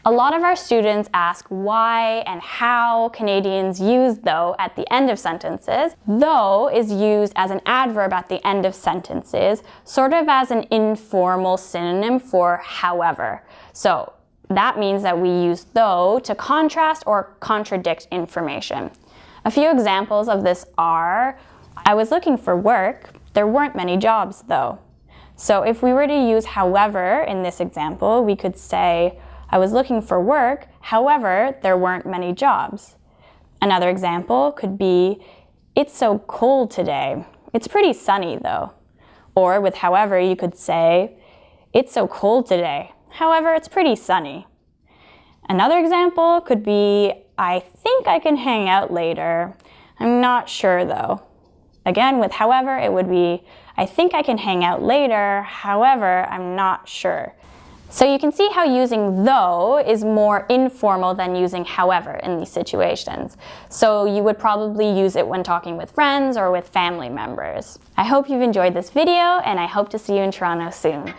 A lot of our students ask why and how Canadians use though at the end of sentences. Though is used as an adverb at the end of sentences, sort of as an informal synonym for however. So that means that we use though to contrast or contradict information. A few examples of this are, I was looking for work, there weren't many jobs though. So if we were to use however in this example, we could say, I was looking for work, however, there weren't many jobs. Another example could be, it's so cold today. It's pretty sunny though. Or with however, you could say, it's so cold today. However, it's pretty sunny. Another example could be, I think I can hang out later. I'm not sure though. Again, with however, it would be, I think I can hang out later. However, I'm not sure. So you can see how using though is more informal than using however in these situations. So you would probably use it when talking with friends or with family members. I hope you've enjoyed this video, and I hope to see you in Toronto soon.